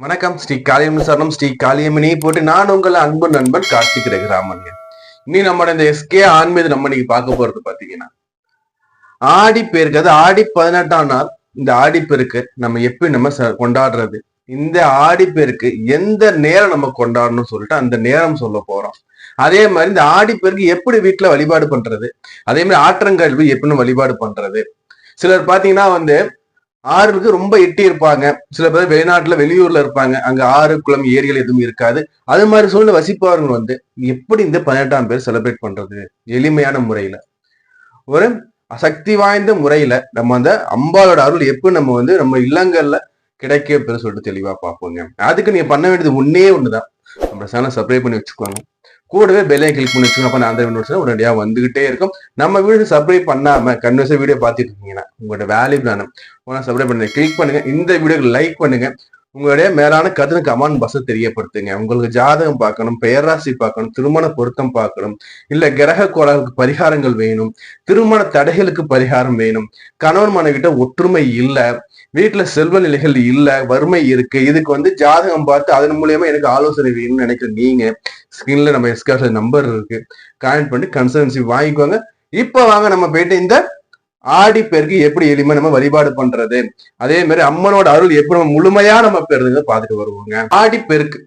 வணக்கம். ஸ்ரீ காளியம்மன் சரணம். ஸ்ரீ காளியம்மனி போட்டு நான் உங்கள் அன்பு நண்பன் கார்த்திக் ரகுராமன். இனி நம்ம இந்த எஸ்கே ஆன்மீது நம்ம இன்னைக்கு பார்க்க போறது பாத்தீங்கன்னா ஆடி பெருக்கு, அது ஆடி 18ஆம் நாள். இந்த ஆடி பெருக்கு நம்ம எப்படி நம்ம கொண்டாடுறது, இந்த ஆடி பெருக்கு எந்த நேரம் நம்ம கொண்டாடணும்னு சொல்லிட்டு அந்த நேரம் சொல்ல போறோம். அதே மாதிரி இந்த ஆடி பெருக்கு எப்படி வீட்டுல வழிபாடு பண்றது, அதே மாதிரி ஆற்றங்கல்வி எப்படி வழிபாடு பண்றது. சிலர் பாத்தீங்கன்னா ஆறுக்கு ரொம்ப எட்டி இருப்பாங்க, சில பேர் வெளிநாட்டுல வெளியூர்ல இருப்பாங்க, அங்க ஆறு குளம் ஏரிகள் எதுவும் இருக்காது. அது மாதிரி சூழ்நிலை வசிப்பவர்கள் எப்படி இந்த 18ஆம் பேர் செலிப்ரேட் பண்றது எளிமையான முறையில, ஒரு சக்தி வாய்ந்த முறையில நம்ம அந்த அம்பாளோட அருள் எப்படி நம்ம நம்ம இல்லங்கள்ல கிடைக்க பெரு சொல்லிட்டு தெளிவா பார்ப்போங்க. அதுக்கு நீங்க பண்ண வேண்டியது ஒன்னே ஒண்ணுதான், நம்ம சேனல் சப்ஸ்கிரைப் பண்ணி வச்சுக்கோங்க, கூடவே பெல்லை கிளிக் பண்ணி வச்சுக்கோங்க. அப்ப அந்த வீடியோஸ் உடனடியா வந்துகிட்டே இருக்கும். நம்ம வீடியோ சப்ஸ்கிரைப் பண்ணாம கன்வெர்ஸா வீடியோ பார்த்துட்டு இருக்கீங்கன்னா உங்களோட வேல்யூபிளான சப்ஸ்கிரைப் பண்ணுங்க, கிளிக் பண்ணுங்க, இந்த வீடியோக்கு லைக் பண்ணுங்க, உங்களுடைய மேலான கருத்து கமெண்ட் பாக்ஸ்ல தெரியப்படுத்துங்க. உங்களுக்கு ஜாதகம் பார்க்கணும், பெயராசி பார்க்கணும், திருமண பொருத்தம் பார்க்கணும், இல்ல கிரக கோளாறுக்கு பரிகாரங்கள் வேணும், திருமண தடைகளுக்கு பரிகாரம் வேணும், கணவன் மனைவிட்ட ஒற்றுமை இல்ல, வீட்டுல செல்வ நிலைகள் இல்ல, வறுமை இருக்கு, இதுக்கு ஜாதகம் பார்த்து அதன் மூலியமா எனக்கு ஆலோசனை வேணும்னு நினைக்கிற நீங்க ஸ்கிரீன்ல நம்ம எஸ்கார்ஸ் நம்பர் இருக்கு, கான்டாக்ட் பண்ணி கன்சல்டன்சி வாங்கிக்கோங்க. இப்ப வாங்க நம்ம போயிட்டு இந்த ஆடி பெருக்கு எப்படி எளிமை நம்ம வழிபாடு பண்றது, அதே மாதிரி அம்மனோட அருள் எப்படி நம்ம முழுமையா நம்ம பெறுறத பார்த்துட்டு வருவோங்க. ஆடி பெருக்கு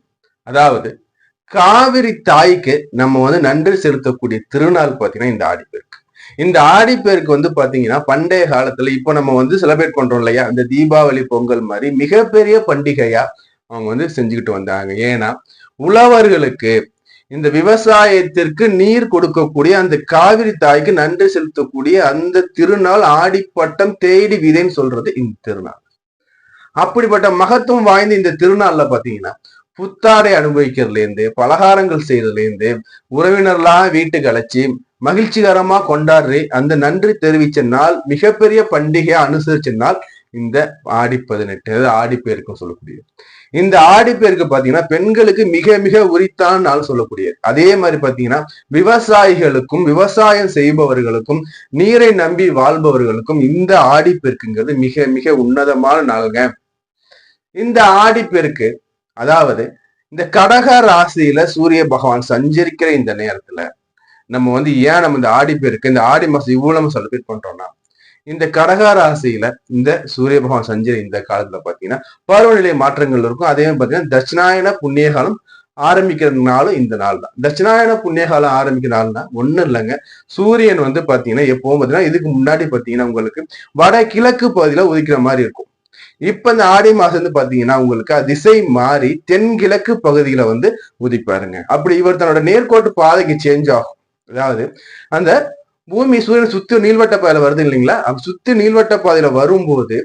அதாவது காவிரி தாய்க்கு நம்ம நன்றி செலுத்தக்கூடிய திருநாள் பாத்தீங்கன்னா இந்த ஆடி பெருக்கு. இந்த ஆடி பெருக்கு பாத்தீங்கன்னா பண்டைய காலத்துல இப்ப நம்ம செலிப்ரேட் பண்றோம் இல்லையா, இந்த தீபாவளி பொங்கல் மாதிரி மிகப்பெரிய பண்டிகையா அவங்க செஞ்சுக்கிட்டு வந்தாங்க. ஏன்னா உழவர்களுக்கு இந்த விவசாயத்திற்கு நீர் கொடுக்கக்கூடிய அந்த காவிரி தாய்க்கு நன்றி செலுத்தக்கூடிய அந்த திருநாள் ஆடிப்பட்டம் தேடி விதைன்னு சொல்றது இந்த திருநாள். அப்படிப்பட்ட மகத்துவம் வாய்ந்த இந்த திருநாள்ல பாத்தீங்கன்னா புத்தாடை அனுபவிக்கிறதுல இருந்து, பலகாரங்கள் செய்யறதுல இருந்து, உறவினர்லாம் வீட்டுக்கு அழைச்சி மகிழ்ச்சிகரமா கொண்டாடுற அந்த நன்றி தெரிவிச்ச நாள், மிகப்பெரிய பண்டிகையா அனுசரிச்ச நாள் இந்த ஆடி 18, அதாவது ஆடி பெருக்கும் சொல்லக்கூடியது. இந்த ஆடி பெருக்கு பாத்தீங்கன்னா பெண்களுக்கு மிக மிக உரித்தான நாள் சொல்லக்கூடியது. அதே மாதிரி பாத்தீங்கன்னா விவசாயிகளுக்கும் விவசாயம் செய்பவர்களுக்கும் நீரை நம்பி வாழ்பவர்களுக்கும் இந்த ஆடி பெருக்குங்கிறது மிக மிக உன்னதமான நாளுங்க. இந்த ஆடி பெருக்கு அதாவது இந்த கடக ராசியில சூரிய பகவான் சஞ்சரிக்கிற இந்த நேரத்துல நம்ம ஏன் நம்ம இந்த ஆடி பெருக்கு இந்த ஆடி மாசம் இவ்வளவு நம்ம செலிப்ரேட் பண்றோம்னா, இந்த கடக ராசியில இந்த சூரிய பகவான் சஞ்சரி இந்த காலத்துல பாத்தீங்கன்னா பருவநிலை மாற்றங்கள் இருக்கும். அதே மாதிரி பாத்தீங்கன்னா தட்சிணாயன புண்ணிய காலம் ஆரம்பிக்கிறதுனாலும் இந்த நாள் தான். தட்சிணாயன புண்ணிய காலம் ஆரம்பிக்கிற நாள்னா ஒண்ணு இல்லைங்க, சூரியன் பாத்தீங்கன்னா எப்பவும் பாத்தீங்கன்னா இதுக்கு முன்னாடி பாத்தீங்கன்னா உங்களுக்கு வட கிழக்கு பகுதியில உதிக்கிற மாதிரி இருக்கும். இப்ப இந்த ஆடி மாசம் பாத்தீங்கன்னா உங்களுக்கு திசை மாறி தென்கிழக்கு பகுதியில உதிப்பாருங்க. அப்படி இவர் தன்னோட நேர்கோட்டு பாதைக்கு சேஞ்ச் ஆகும். அதாவது அந்த பூமி சூரியன் சுத்தி நீள்வட்ட பாதையில வருது இல்லைங்களா, அப்ப சுத்தி நீள்வட்ட பாதையில வரும்போது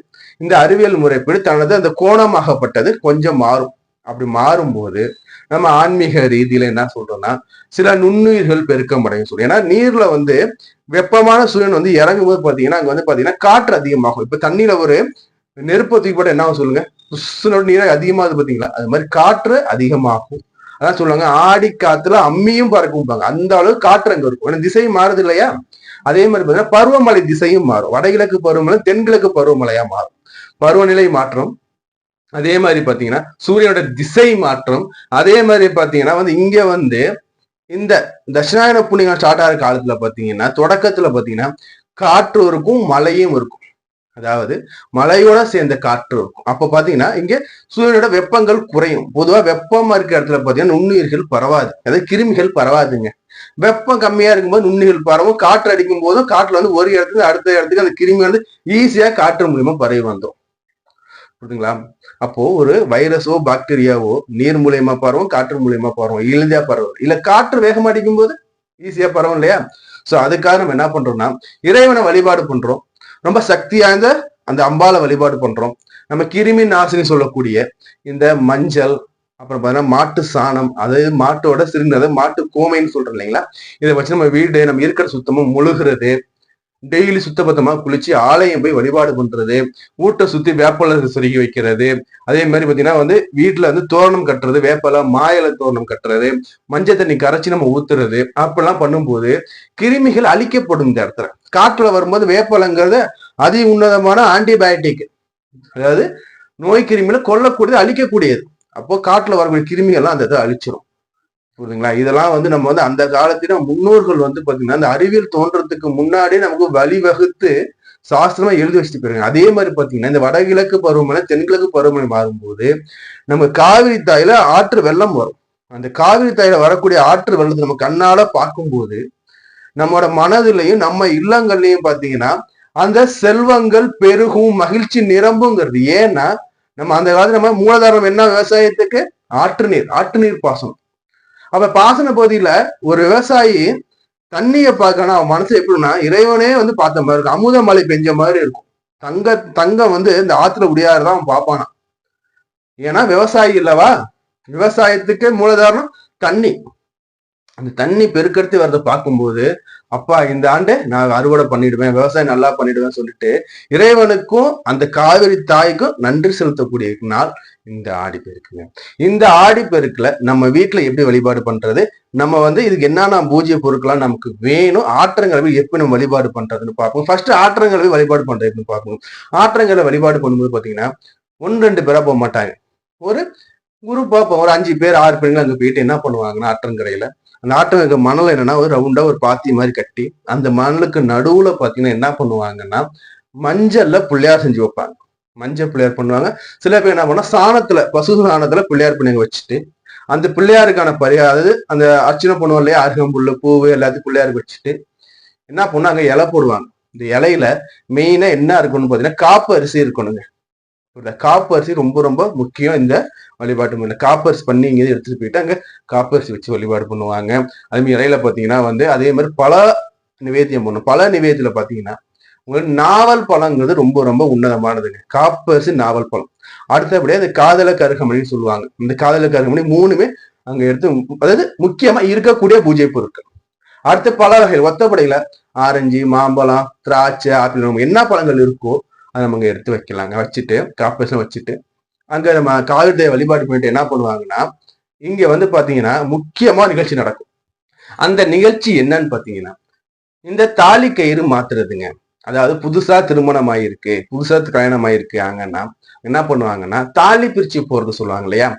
இந்த அறிவியல் முறைப்படி தனது அந்த கோணமாகப்பட்டது கொஞ்சம் மாறும். அப்படி மாறும்போது நம்ம ஆன்மீக ரீதியில என்ன சொல்றோம்னா சில நுண்ணுயிர்கள் பெருக்கம் அடையும் சொல்றோம். ஏன்னா நீர்ல வெப்பமான சூரியன் இறங்கும் போது பாத்தீங்கன்னா அங்க பாத்தீங்கன்னா காற்று அதிகமாகும். இப்ப தண்ணியில ஒரு நெருப்பு தூக்கி போட்டு என்ன சொல்லுங்க, புஷ்னோட நீரை அதிகமாகுது பாத்தீங்களா, அது மாதிரி காற்று அதிகமாகும். அதான் சொல்லுவாங்க ஆடி காத்துல அம்மியும் பறக்கும்பாங்க, அந்த அளவு காற்று அங்க இருக்கும். ஏன்னா திசை மாறுது இல்லையா. அதே மாதிரி பாத்தீங்கன்னா பருவமழை திசையும் மாறும். வடகிழக்கு பருவமழை தென்கிழக்கு பருவமழையா மாறும். பருவநிலை மாற்றம், அதே மாதிரி பாத்தீங்கன்னா சூரியனோட திசை மாற்றம், அதே மாதிரி பாத்தீங்கன்னா இங்க இந்த தட்சிணாயன புண்ணியம் ஸ்டார்ட் ஆகிற காலத்துல பாத்தீங்கன்னா தொடக்கத்துல பாத்தீங்கன்னா காற்று இருக்கும், மழையும் இருக்கும். அதாவது மழையோட சேர்ந்த காற்று இருக்கும். அப்ப பாத்தீங்கன்னா இங்க சூரியனோட வெப்பங்கள் குறையும். பொதுவா வெப்பமா இருக்கிற இடத்துல பாத்தீங்கன்னா நுண்ணுயிர்கள் பரவாது, அதாவது கிருமிகள் பரவாதுங்க. வெப்பம் கம்மியா இருக்கும்போது நுண்ணுயிர்கள் பரவும். காற்று அடிக்கும் போதும் காற்றுல ஒரு இடத்துல அடுத்த இடத்துக்கு அந்த கிருமி ஈஸியா காற்று மூலியமா பரவி வந்துடும். புரியுதுங்களா? அப்போ ஒரு வைரஸோ பாக்டீரியாவோ நீர் மூலியமா பரவும், காற்று மூலியமா பரவும், எளிதா பரவும். இல்ல காற்று வேகம் அடிக்கும் போது ஈஸியா பரவும் இல்லையா. சோ அதுக்காக நம்ம என்ன பண்றோம்னா இறைவனை வழிபாடு பண்றோம், ரொம்ப சக்தி வாய்ந்த அந்த அம்பால வழிபாடு பண்றோம். நம்ம கிருமி நாசினி சொல்லக்கூடிய இந்த மஞ்சள், அப்புறம் பாத்தீங்கன்னா மாட்டு சாணம், அதாவது மாட்டோட சிறுநீர், மாட்டு கோமைன்னு சொல்றோம் இல்லைங்களா, இதை வச்சு நம்ம வீடு நம்ம இருக்கிற சுத்தமும் முழுகிறது, டெய்லி சுத்தபத்தமா குளிச்சு ஆலயம் போய் வழிபாடு பண்றது, வீட்டை சுத்தி வேப்பலை சொருகி வைக்கிறது, அதே மாதிரி பாத்தீங்கன்னா வீட்டுல தோரணம் கட்டுறது, வேப்பலை மாயில தோரணம் கட்டுறது, மஞ்சள் தண்ணி கரைச்சி நம்ம ஊத்துறது, அப்படிலாம் பண்ணும்போது கிருமிகள் அழிக்கப்படும். இந்த இடத்துல காற்றுல வரும்போது வேப்பலைங்கிறது அதி உன்னதமான ஆன்டிபயோட்டிக், அதாவது நோய் கிருமிகளை கொல்லக்கூடியது, அழிக்கக்கூடியது. அப்போ காட்டுல வரக்கூடிய கிருமிகள்லாம் அந்த இதை அழிச்சிடும். புரியுதுங்களா? இதெல்லாம் வந்து நம்ம வந்து அந்த காலத்துல முன்னோர்கள் வந்து பாத்தீங்கன்னா அந்த அறிவியல் தோன்றதுக்கு முன்னாடியே நமக்கு வழிவகுத்து சாஸ்திரமா எழுதி வச்சுட்டு போயிருங்க. அதே மாதிரி பாத்தீங்கன்னா இந்த வடகிழக்கு பருவமழை தென்கிழக்கு பருவமழை மாறும்போது நம்ம காவிரி தாயில ஆற்று வெள்ளம் வரும். அந்த காவிரி தாயில வரக்கூடிய ஆற்று வெள்ளத்தை நம்ம கண்ணால பார்க்கும்போது நம்மளோட மனதிலையும் நம்ம இல்லங்கள்லயும் பாத்தீங்கன்னா அந்த செல்வங்கள் பெருகும், மகிழ்ச்சி நிரம்புங்கிறது. ஏன்னா நம்ம அந்த காலத்துல நம்ம மூலதாரம் என்ன விவசாயத்துக்கு? ஆற்று நீர் பாசனம். அப்ப பாசன பகுதியில ஒரு விவசாயி தண்ணிய பார்க்கணும் அவன் மனசு எப்படின்னா இறைவனே வந்து பார்த்த மாதிரி இருக்கும். அமுத மழை பெஞ்ச மாதிரி இருக்கும். தங்கம் வந்து இந்த ஆத்துல உடையாருதான் அவன் பார்ப்பானா. ஏன்னா விவசாயி இல்லவா? விவசாயத்துக்கு மூலதாரணம் தண்ணி. அந்த தண்ணி பெருக்கெடுத்து வரத பார்க்கும்போது அப்பா இந்த ஆண்டு நான் அறுவடை பண்ணிடுவேன், விவசாயம் நல்லா பண்ணிடுவேன் சொல்லிட்டு இறைவனுக்கும் அந்த காவிரி தாய்க்கும் நன்றி செலுத்தக்கூடிய நாள் இந்த ஆடிப்பெருக்குங்க. இந்த ஆடிப்பெருக்குல நம்ம வீட்டுல எப்படி வழிபாடு பண்றது, நம்ம வந்து இதுக்கு என்னென்ன பூஜை பொருட்கள்லாம் நமக்கு வேணும், ஆற்றங்கரை எப்படி நம்ம வழிபாடு பண்றதுன்னு பார்ப்போம். ஃபர்ஸ்ட் ஆற்றங்கரை வழிபாடு பண்றதுன்னு பார்க்கணும். ஆற்றங்கரை வழிபாடு பண்ணும்போது பாத்தீங்கன்னா 1-2 பேரா போக மாட்டாங்க. ஒரு குரூப்பா ஒரு 5 பேர் 6 பேருங்க அங்க போயிட்டு என்ன பண்ணுவாங்கன்னா ஆற்றங்கரையில அந்த ஆற்றங்கரை மணல் என்னன்னா ஒரு ரவுண்டா ஒரு பாத்தி மாதிரி கட்டி அந்த மணலுக்கு நடுவுல பாத்தீங்கன்னா என்ன பண்ணுவாங்கன்னா மஞ்சள்ல பிள்ளையார் செஞ்சு வைப்பாங்க. மஞ்சள் பிள்ளையார் பண்ணுவாங்க. சில பேர் என்ன பண்ணா சாணத்துல பசு சாணத்துல பிள்ளையார் பண்ணி வச்சுட்டு அந்த பிள்ளையாருக்கான அதாவது அந்த அர்ச்சனை பண்ணுவோம் இல்லையா, அருகம்புல்லு பூவு எல்லாத்தையும் பிள்ளையாருக்கு வச்சுட்டு என்ன பண்ணுவாங்க, இலை போடுவாங்க. இந்த இலையில மெயினா என்ன இருக்கணும்னு பாத்தீங்கன்னா காப்பு அரிசி இருக்கணுங்க. காப்பு அரிசி ரொம்ப ரொம்ப முக்கியம் இந்த வழிபாட்டு முறையில. காப்பரிசி பண்ணி இங்க எடுத்துட்டு போயிட்டு அங்க காப்பரிசி வச்சு வழிபாடு பண்ணுவாங்க. அதே மாதிரி இலையில பாத்தீங்கன்னா வந்து அதே மாதிரி பல நிவேத்தியம் பண்ணும். பல நிவேத்தியில பாத்தீங்கன்னா உங்களுக்கு நாவல் பழங்கிறது ரொம்ப ரொம்ப உன்னதமானதுங்க. காப்பரிசி நாவல் பழம். அடுத்தபடியா இந்த காதல கருகமணின்னு சொல்லுவாங்க. இந்த காதல கருகமணி 3மே அங்க எடுத்து, அதாவது முக்கியமா இருக்கக்கூடிய பூஜை பொருட்கள். அடுத்த பல வகைகள் ஒத்தப்படையில ஆரஞ்சு, மாம்பழம், திராட்சை, ஆப்பிள் என்ன பழங்கள் இருக்கோ அதை நம்ம எடுத்து வைக்கலாங்க. வச்சுட்டு காப்பரிசி வச்சுட்டு அங்க நம்ம காவிரி வழிபாடு பண்ணிட்டு என்ன பண்ணுவாங்கன்னா இங்க வந்து பாத்தீங்கன்னா முக்கியமா நிகழ்ச்சி நடக்கும். அந்த நிகழ்ச்சி என்னன்னு பாத்தீங்கன்னா இந்த தாலி கயிறு மாத்துறதுங்க. அதாவது புதுசா திருமணம் ஆயிருக்கு, புதுசா கல்யாணம் ஆயிருக்காங்கன்னா என்ன பண்ணுவாங்கன்னா தாலி பிரிச்சு போறது சொல்லுவாங்க இல்லையா.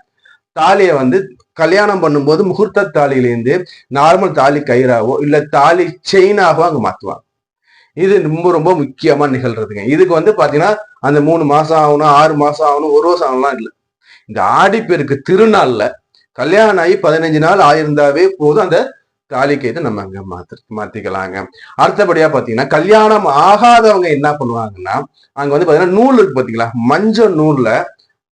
தாலிய வந்து கல்யாணம் பண்ணும்போது முகூர்த்த தாலியிலேருந்து நார்மல் தாலி கயிறாவோ இல்ல தாலி செயினாவோ அங்க மாத்துவாங்க. இது ரொம்ப ரொம்ப முக்கியமா நிகழ்றதுங்க. இதுக்கு வந்து பாத்தீங்கன்னா அந்த 3 மாசம் ஆகணும், 6 மாசம் ஆகணும், 1 வருஷம் ஆகலாம் இல்லை. இந்த ஆடிப்பெருக்கு திருநாள்ல கல்யாணம் ஆகி 15 நாள் ஆயிருந்தாவே போதும் அந்த தாலி கயிறு நம்ம அங்க மாத்திக்கலாங்க. அடுத்தபடியா பாத்தீங்கன்னா கல்யாணம் ஆகாதவங்க என்ன பண்ணுவாங்கன்னா அங்க வந்து பாத்தீங்கன்னா நூல் இருக்கு பாத்தீங்களா, மஞ்சள் நூல்ல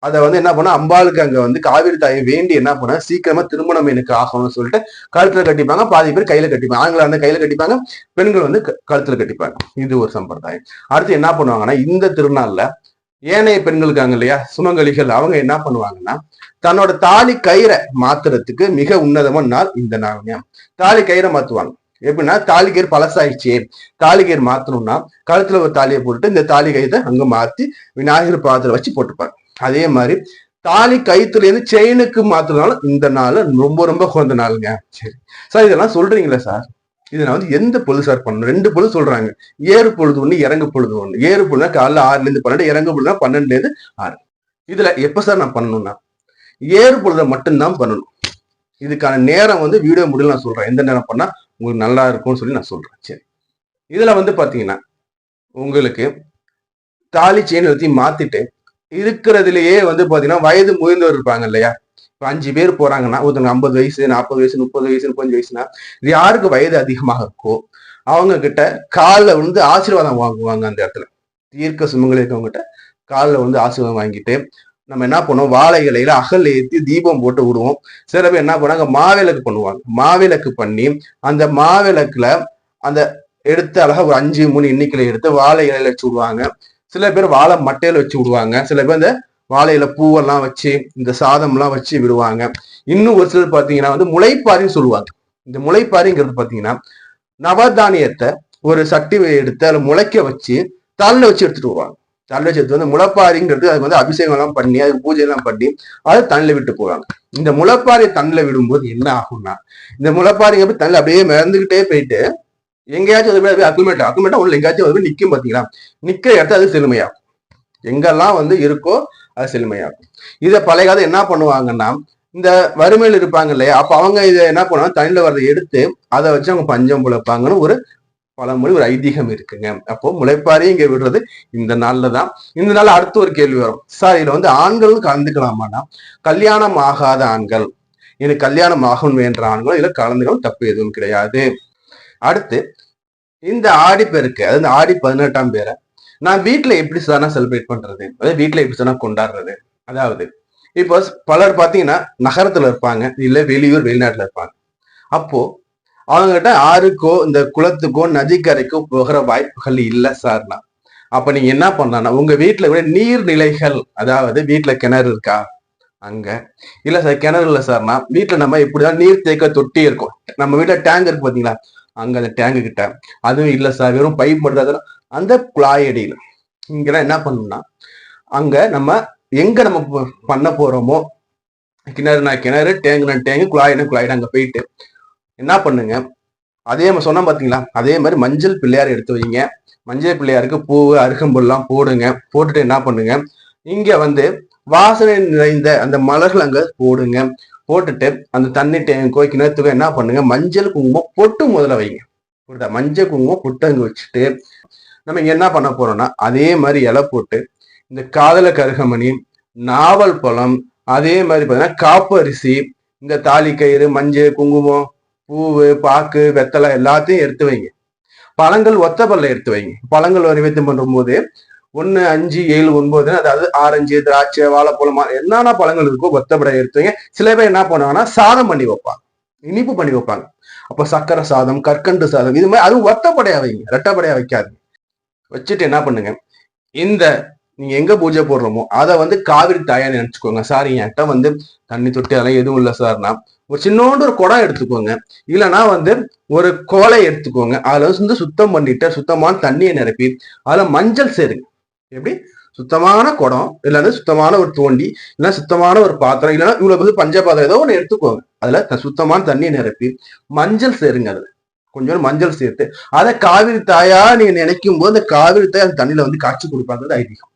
அதை வந்து என்ன பண்ணா அம்பாளுக்கு அங்க வந்து காவிரி தாயை வேண்டி என்ன பண்ண சீக்கிரமா திருமணம் எனக்கு ஆகணும்னு சொல்லிட்டு கழுத்துல கட்டிப்பாங்க. பாதி பேர் கையில கட்டிப்பாங்க. ஆண்கள் வந்து கையில கட்டிப்பாங்க, பெண்கள் வந்து கழுத்துல கட்டிப்பாங்க. இது ஒரு சம்பிரதாயம். அடுத்து என்ன பண்ணுவாங்கன்னா இந்த திருநாள்ல ஏனைய பெண்கள் இருக்காங்க இல்லையா, சுமங்கலிகள், அவங்க என்ன பண்ணுவாங்கன்னா தன்னோட தாலி கயிறை மாத்துறதுக்கு மிக உன்னதமான நாள் இந்த நாள். தாலி கயிறை மாத்துவாங்க. எப்படின்னா தாலி கயிறு பழசாயிடுச்சு, தாலி கயிறு மாத்தணும்னா கழுத்துல ஒரு தாலியை போட்டுட்டு இந்த தாலி கயிறை அங்க மாத்தி விநாயகர் பாதத்துல வச்சு போட்டுப்பாங்க. அதே மாதிரி தாலி கயிற்றுல இருந்து செயினுக்கு மாத்துறதுனால இந்த நாள் ரொம்ப ரொம்ப குறைந்த நாளுங்க. சரி சார், இதெல்லாம் சொல்றீங்களா சார், இதை நான் வந்து எந்த பொழுது சார் பண்ணணும்? 2 பொழுது சொல்றாங்க. ஏறு பொழுது ஒண்ணு, இறங்கு பொழுது ஒண்ணு. ஏறு பொழுதுனா காலைல 6ல-12, 12, இறங்கு பொழுதுனா 12-6. இதுல எப்ப சார் நான் பண்ணணும்னா ஏறு பொழுத மட்டும்தான் பண்ணணும். இதுக்கான நேரம் வந்து வீடியோ முடியல நான் சொல்றேன், எந்த நேரம் பண்ணா உங்களுக்கு நல்லா இருக்கும்னு சொல்லி நான் சொல்றேன். சரி, இதுல வந்து பாத்தீங்கன்னா உங்களுக்கு தாலி செயின் எல்லாத்தையும் மாத்திட்டு இருக்கிறதுலயே வந்து பாத்தீங்கன்னா வயது முதிர்ந்தவர் இருப்பாங்க இல்லையா. இப்ப 5 பேர் போறாங்கன்னா ஒருத்தவங்க 50 வயசு, 40 வயசு, 30 வயசு, 35 வயசுனா இது யாருக்கு வயது அதிகமாக இருக்கோ அவங்க கிட்ட காலில் வந்து ஆசீர்வாதம் வாங்குவாங்க. அந்த இடத்துல தீர்க்க சுமங்கலி இருக்கவங்ககிட்ட காலில் வந்து ஆசீர்வாதம் வாங்கிட்டு நம்ம என்ன பண்ணுவோம், வாழை இலையில அகல் ஏற்றி தீபம் போட்டு விடுவோம். சில பேர் என்ன பண்ணாங்க மாவிளக்கு பண்ணுவாங்க. மாவிளக்கு பண்ணி அந்த மாவிளக்குல அந்த எடுத்து அழகா ஒரு 5 3 எண்ணிக்கையில எடுத்து வாழை இலையில வச்சு விடுவாங்க. சில பேர் வாழை மட்டையில வச்சு விடுவாங்க. சில பேர் இந்த வாழையில பூவெல்லாம் வச்சு இந்த சாதம் எல்லாம் வச்சு விடுவாங்க. இன்னும் ஒரு சிலர் பாத்தீங்கன்னா வந்து முளைப்பாரின்னு சொல்லுவாங்க. இந்த முளைப்பாரிங்கிறது பாத்தீங்கன்னா நவதானியத்தை ஒரு சட்டி எடுத்து அதில் முளைக்க வச்சு தள்ள வச்சு எடுத்துட்டு வருவாங்க. தள்ள வச்சு எடுத்து வந்து முளைப்பாரிங்கிறது அதுக்கு வந்து அபிஷேகம் எல்லாம் பண்ணி அதுக்கு பூஜை எல்லாம் பண்ணி அதை தண்ணில விட்டு போவாங்க. இந்த முளைப்பாரி தண்ணில விடும்போது என்ன ஆகும்னா இந்த முளைப்பாரிங்க அப்படி தண்ணில அப்படியே மிதந்துகிட்டே போயிட்டு எங்கேயாச்சும் அக்குமேட்டா உள்ள எங்கேயாச்சும் நிக்கும் பாத்தீங்களா, நிக்கிற இடத்த அது செழுமையாகும். எங்கெல்லாம் வந்து இருக்கோ அது செழுமையாகும். இதை பழைய காலம் என்ன பண்ணுவாங்கன்னா, இந்த வறுமையில் இருப்பாங்க இல்லையா, அப்ப அவங்க இதை என்ன பண்ணுவாங்க, தண்ணியில வரதை எடுத்து அதை வச்சு அவங்க பஞ்சம் பிழைப்பாங்கன்னு ஒரு பழமொழி, ஒரு ஐதீகம் இருக்குங்க. அப்போ முளைப்பாரியும் இங்க விடுறது இந்த நாள்ல தான். இந்த நாள் அடுத்த ஒரு கேள்வி வரும், சார் இதுல வந்து ஆண்களும் கலந்துக்கலாமான்னா, கல்யாணம் ஆகாத ஆண்கள், எனக்கு கல்யாணம் ஆகும் என்ற ஆண்களும் இதுல கலந்துக்கலாம், தப்பு எதுவும் கிடையாது. அடுத்து இந்த ஆடிப்பெருக்கு, அதாவது இந்த ஆடி 18ஆம் பேரை நான் வீட்டுல எப்படி சார் நான் செலிப்ரேட் பண்றது, அதாவது வீட்டுல எப்படி சார் கொண்டாடுறது. அதாவது இப்போ பலர் பாத்தீங்கன்னா நகரத்துல இருப்பாங்க, இல்ல வெளியூர் வெளிநாட்டுல இருப்பாங்க. அப்போ அவங்ககிட்ட ஆறுக்கோ இந்த குளத்துக்கோ நதிக்கரைக்கோ போகிற வாய்ப்புகள் இல்லை சார்னா, அப்ப நீங்க என்ன பண்ணலாம்னா, உங்க வீட்டுல விட நீர்நிலைகள், அதாவது வீட்டுல கிணறு இருக்கா அங்க, இல்ல சார் கிணறு இல்ல சார்னா வீட்டுல நம்ம எப்படிதான் நீர் தேக்க தொட்டி இருக்கும், நம்ம வீட்டுல டேங்க் இருக்கு பாத்தீங்களா, அங்க அந்த டேங்கு கிட்ட, அதுவும் இல்ல சார் வெறும் பைப் மட்டும், அந்த குழாயடியில இங்கெல்லாம் என்ன பண்ணணும்னா, அங்க நம்ம எங்க நம்ம பண்ண போறோமோ, கிணறுனா கிணறு, டேங்குனா டேங்கு, குழாயினா குழாயினா அங்க போயிட்டு என்ன பண்ணுங்க, அதே மாதிரி சொன்னா பாத்தீங்களா, அதே மாதிரி மஞ்சள் பிள்ளையார் எடுத்து வைங்க. மஞ்சள் பிள்ளையாருக்கு பூ அருகம்புல்லாம் போடுங்க. போட்டுட்டு என்ன பண்ணுங்க, இங்க வந்து வாசனை நிறைந்த அந்த மலர்கள் அங்க போடுங்க. போட்டுட்டு அந்த தண்ணி டேங்கோ கிணத்துக்கோ என்ன பண்ணுங்க, மஞ்சள் குங்குமம் பொட்டு முதல்ல வைங்க. மஞ்சள் குங்குமம் பொட்டு அங்க வச்சுட்டு நம்ம இங்க என்ன பண்ண போறோம்னா, அதே மாதிரி இலை போட்டு இந்த காதல கருகமணி, நாவல் பழம், அதே மாதிரி பாத்தீங்கன்னா காப்பு அரிசி, இந்த தாலி கயிறு, மஞ்சள் குங்குமம், பூவு, பாக்கு, வெத்தலை எல்லாத்தையும் எடுத்து வைங்க. பழங்கள் ஒத்த பல்ல எடுத்து வைங்க. பழங்கள் நிவேத்தியம் பண்ணும் போது 1, 5, 7, 9, அதாவது ஆரஞ்சு, திராட்சை, வாழைப்பழம், என்னென்ன பழங்கள் இருக்கோ ஒத்தப்படை எடுத்து வைங்க. சில பேர் என்ன பண்ணுவாங்கன்னா சாதம் பண்ணி வைப்பாங்க, இனிப்பு பண்ணி வைப்பாங்க. அப்ப சக்கரை சாதம், கற்கண்டு சாதம், இது மாதிரி அதுவும் ஒத்தப்படையா வைங்க, ரெட்டப்படையா வைக்காது. வச்சுட்டு என்ன பண்ணுங்க, இந்த நீங்க எங்க பூஜை போடுறோமோ அதை வந்து காவிரி தாயா நினைச்சுக்கோங்க. சார் என்கிட்ட வந்து தண்ணி தொட்டி அதெல்லாம் எதுவும் இல்லை சார்னா, ஒரு சின்னோண்டு ஒரு குடம் எடுத்துக்கோங்க, இல்லைன்னா வந்து ஒரு கோலை எடுத்துக்கோங்க. அதுல வந்து சுத்தம் பண்ணிட்டு சுத்தமான தண்ணியை நிரப்பி அதுல மஞ்சள் சேருங்க. எப்படி, சுத்தமான குடம், இல்லைன்னா சுத்தமான ஒரு தோண்டி, இல்லைன்னா சுத்தமான ஒரு பாத்திரம், இல்லைன்னா இவ்வளவு வந்து பஞ்சபாத்திரம் ஏதோ ஒன்று எடுத்துக்கோங்க. அதுல சுத்தமான தண்ணியை நிரப்பி மஞ்சள் சேருங்க. அதுல கொஞ்சம் மஞ்சள் சேர்த்து அதை காவிரி தாயா நீங்க நினைக்கும் போது அந்த காவிரி தாய் அந்த தண்ணியில வந்து காய்ச்சி கொடுப்பாங்க ஐதீகம்.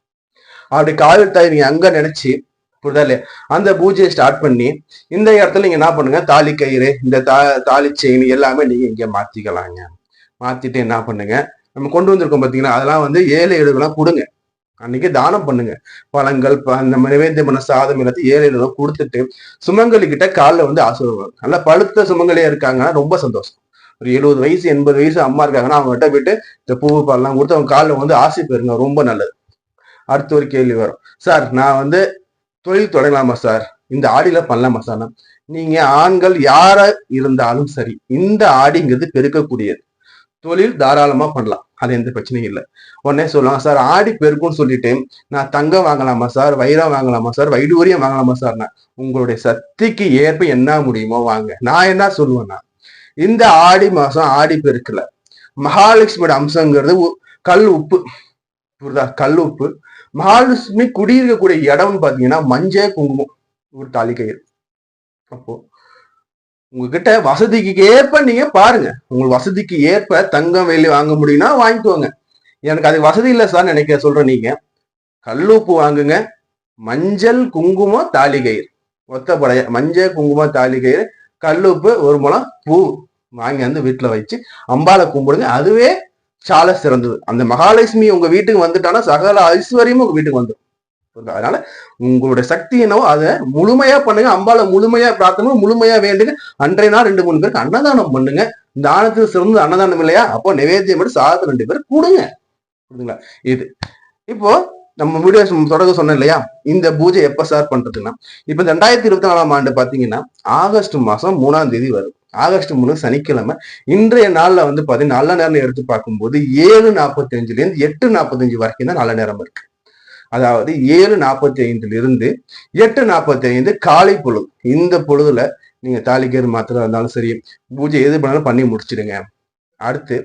அப்படி காவிரி தாய் நீங்க அங்க நினைச்சு புரிதா, அந்த பூஜையை ஸ்டார்ட் பண்ணி இந்த இடத்துல நீங்க என்ன பண்ணுங்க, தாலி கயிறு, இந்த தாலி செயின் எல்லாமே நீங்க இங்க மாத்திக்கலாங்க. மாத்திட்டு என்ன பண்ணுங்க, நம்ம கொண்டு வந்திருக்கோம் பாத்தீங்கன்னா, அதெல்லாம் வந்து ஏழை ஏழுகளாம் கொடுங்க. அன்னைக்கு தானம் பண்ணுங்க. பழங்கள், நம்ம நிவேத்தியம் பண்ண சாதம் எல்லாத்தையும் ஏழை ஏழுகளும் கொடுத்துட்டு சுமங்கலி கிட்ட காலில் வந்து ஆசீர்வாதம். நல்லா பழுத்த சுமங்கலியா இருக்காங்கன்னா ரொம்ப சந்தோஷம். ஒரு 70 வயசு 80 வயசு அம்மா இருக்காங்கன்னா அவங்க கிட்ட போயிட்டு இந்த பூ பால்லாம் கொடுத்து அவங்க காலில் வந்து ஆசை பெறுங்க, ரொம்ப நல்லது. அடுத்த ஒரு கேள்வி வரும், சார் நான் வந்து தொழில் தொடங்கலாமா சார், இந்த ஆடியில பண்ணலாமா சார். நீங்க ஆண்கள் யார இருந்தாலும் சரி, இந்த ஆடிங்கிறது பெருக்கக்கூடியது, தொழில் தாராளமா பண்ணலாம், அது எந்த பிரச்சனையும் இல்லை. உடனே சொல்லுவாங்க, சார் ஆடி பெருக்கும்னு சொல்லிட்டு நான் தங்கம் வாங்கலாமா சார், வைரம் வாங்கலாமா சார், வைடூரியம் வாங்கலாமா சார்னா, உங்களுடைய சக்திக்கு ஏற்ப என்ன முடியுமோ வாங்க. நான் என்ன சொல்லுவேன்னா, இந்த ஆடி மாசம் ஆடி பெருக்குல மகாலட்சுமியோட அம்சங்கிறது கல் உப்பு, புரியுதா, கல் உப்பு. மகாலட்சுமி குடியிருக்கக்கூடிய இடம்னு பாத்தீங்கன்னா மஞ்சள் குங்குமம், ஒரு தாலி கயிறு. அப்போ உங்ககிட்ட வசதிக்கு ஏற்ப நீங்க பாருங்க, உங்களுக்கு வசதிக்கு ஏற்ப தங்கம் வெள்ளி வாங்க முடியும்னா வாங்கிக்கோங்க. எனக்கு அது வசதி இல்லை சார் நினைக்க சொல்றேன், நீங்க கல்லுப்பு வாங்குங்க, மஞ்சள் குங்குமம் தாலி கயிறு, ஒத்தப்படைய மஞ்சள் குங்குமம் தாலி கயிறு, கல்லுப்பு, ஒரு முழம் பூ வாங்கி வந்து வீட்டுல வச்சு அம்பாலை கும்பிடுங்க. அதுவே சால சிறந்தது. அந்த மகாலட்சுமி உங்க வீட்டுக்கு வந்துட்டானா சகல ஐஸ்வர்யமும் உங்க வீட்டுக்கு வந்துடும். அதனால உங்களுடைய சக்தி என்னவோ அதை முழுமையா பண்ணுங்க. அம்பால முழுமையா பிரார்த்தனை, முழுமையா வேண்டுங்க. அன்றைய நாள் 2-3 பேருக்கு அன்னதானம் பண்ணுங்க. தானத்துக்கு சிறந்த அன்னதானம் இல்லையா, அப்போ நிவேத்தியம் பண்ணி சாதத்தை 2 பேர் கொடுங்க. புரியுதுங்களா? இது இப்போ நம்ம வீடியோ தொடங்க சொன்னோம் இல்லையா, இந்த பூஜை எப்ப சார் பண்றதுன்னா, இப்ப 2024ஆம் ஆண்டு பாத்தீங்கன்னா ஆகஸ்ட் மாசம் 3ஆம் தேதி வரும். ஆகஸ்ட் 3 சனிக்கிழமை. இன்றைய நாள்ல வந்து பாத்தீங்கன்னா நல்ல நேரம் எடுத்து பார்க்கும்போது 7:45 இருந்து 8:45 வரைக்கும் தான் நல்ல நேரம் இருக்கு. அதாவது 7:45 இருந்து 8:45 காலை பொழுது. இந்த பொழுதுல நீங்க தாலிக்கயிறு மாத்திரம் இருந்தாலும் சரி, பூஜை எது பண்ணாலும் பண்ணி முடிச்சிடுங்க. அடுத்து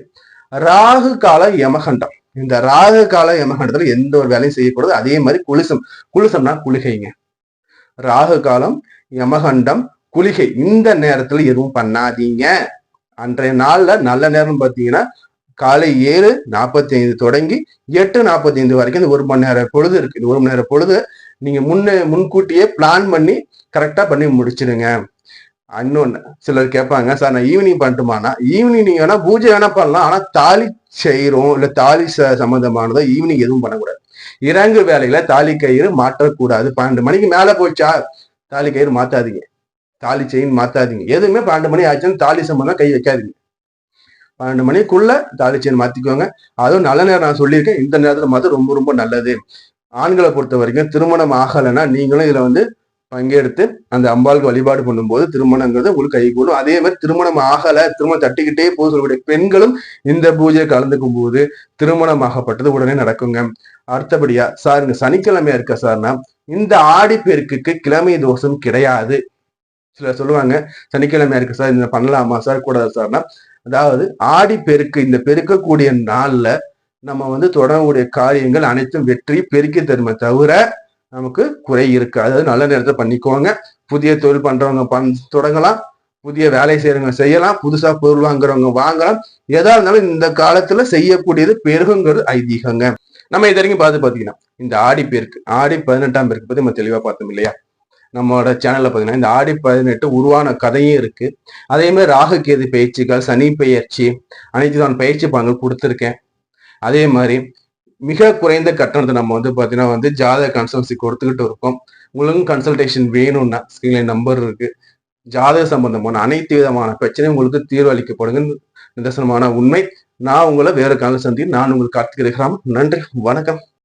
ராகு கால யமகண்டம். இந்த ராகு கால யமகண்டத்துல எந்த ஒரு வேலையும் செய்யக்கூடாது. அதே மாதிரி குளிசம், குளிசம்னா குளிகைங்க. ராகு காலம், யமகண்டம், குளிகை, இந்த நேரத்துல எதுவும் பண்ணாதீங்க. அன்றைய நாள்ல நல்ல நேரம் பாத்தீங்கன்னா காலை 7:45 தொடங்கி 8:45 வரைக்கும் இந்த 1 மணி நேரம் பொழுது இருக்கு. இந்த 1 மணி நேரம் பொழுது நீங்க முன்கூட்டியே பிளான் பண்ணி கரெக்டா பண்ணி முடிச்சிடுங்க. இன்னொன்னு சிலர் கேட்பாங்க, சார் நான் ஈவினிங் பண்ணட்டுமானா, ஈவினிங் நீங்க வேணா பூஜை வேணா பண்ணலாம். ஆனா தாலி செய்யறோம் இல்ல தாலி சம்பந்தமானதோ ஈவினிங் எதுவும் பண்ணக்கூடாது. இறங்கு வேலையில தாலி கயிறு மாற்றக்கூடாது. 12 மணிக்கு மேல போச்சா தாலி கயிறு மாத்தாதீங்க, தாலி செயின் மாத்தாதீங்க. எதுவுமே 12 மணி ஆச்சுன்னு தாலி சம்பந்தம் கை வைக்காதீங்க. 12 மணிக்குள்ள தாலி செயின் மாத்திக்கோங்க. அதுவும் நல்ல நேரம் நான் சொல்லியிருக்கேன், இந்த நேரத்துல மாத்திரம் ரொம்ப ரொம்ப நல்லது. ஆண்களை பொறுத்த வரைக்கும் திருமணம் ஆகலைன்னா நீங்களும் இதுல பங்கெடுத்து அந்த அம்பாளுக்கு வழிபாடு பண்ணும்போது திருமணங்கிறது உங்களுக்கு கை கூடும். அதே மாதிரி திருமணம் ஆகல, திருமணம் தட்டிக்கிட்டே போக சொல்லக்கூடிய பெண்களும் இந்த பூஜையை கலந்துக்கும் போது திருமணம் ஆகப்பட்டது உடனே நடக்குங்க. அடுத்தபடியா, சார் இந்த சனிக்கிழமையா இருக்க சார்னா, இந்த ஆடி பெருக்குக்கு கிழமை தோஷம் கிடையாது. சிலர் சொல்லுவாங்க சனிக்கிழமையா இருக்கு சார், இந்த பண்ணலாமா சார், கூடாது சார்னா, அதாவது ஆடி பெருக்கு, இந்த பெருக்கக்கூடிய நாள்ல நம்ம தொடங்கக்கூடிய காரியங்கள் அனைத்தும் வெற்றி பெருக்கி தருமே தவிர நமக்கு குறை இருக்கு. அதாவது நல்ல நேரத்தை பண்ணிக்கோங்க. புதிய தொழில் பண்றவங்க தொடங்கலாம், புதிய வேலை செய்யறவங்க செய்யலாம், புதுசா பொருள் வாங்குறவங்க வாங்கலாம். எதா இருந்தாலும் இந்த காலத்துல செய்யக்கூடியது பெருகுங்கிறது ஐதீகங்க. நம்ம இது வரைக்கும் பாத்தீங்கன்னா இந்த ஆடி பெருக்கு, ஆடி 18ஆம் பெருக்கு பத்தி நம்ம தெளிவா பார்த்தோம் இல்லையா? நம்மளோட சேனல்ல பாத்தீங்கன்னா இந்த ஆடி 18 உருவான கதையும் இருக்கு. அதே மாதிரி ராகுகேது பயிற்சிகள், சனி பெயர்ச்சி, அனைத்து நான் பயிற்சி பலன்கள் கொடுத்துருக்கேன். அதே மாதிரி மிக குறைந்த கட்டணத்தை நம்ம பாத்தீங்கன்னா ஜாதக கன்சல்டன்சி கொடுத்துக்கிட்டு இருக்கோம். உங்களுக்கும் கன்சல்டேஷன் வேணும்னா ஸ்கிரீன்ல நம்பர் இருக்கு. ஜாதக சம்பந்தமான அனைத்து விதமான பிரச்சனையும் உங்களுக்கு தீர்வு அளிக்கப்படுங்க. நிதர்சனமான உண்மை. நான் உங்களை வேற கால சந்தி. நான் உங்களுக்கு கார்த்திக் ராமன். நன்றி, வணக்கம்.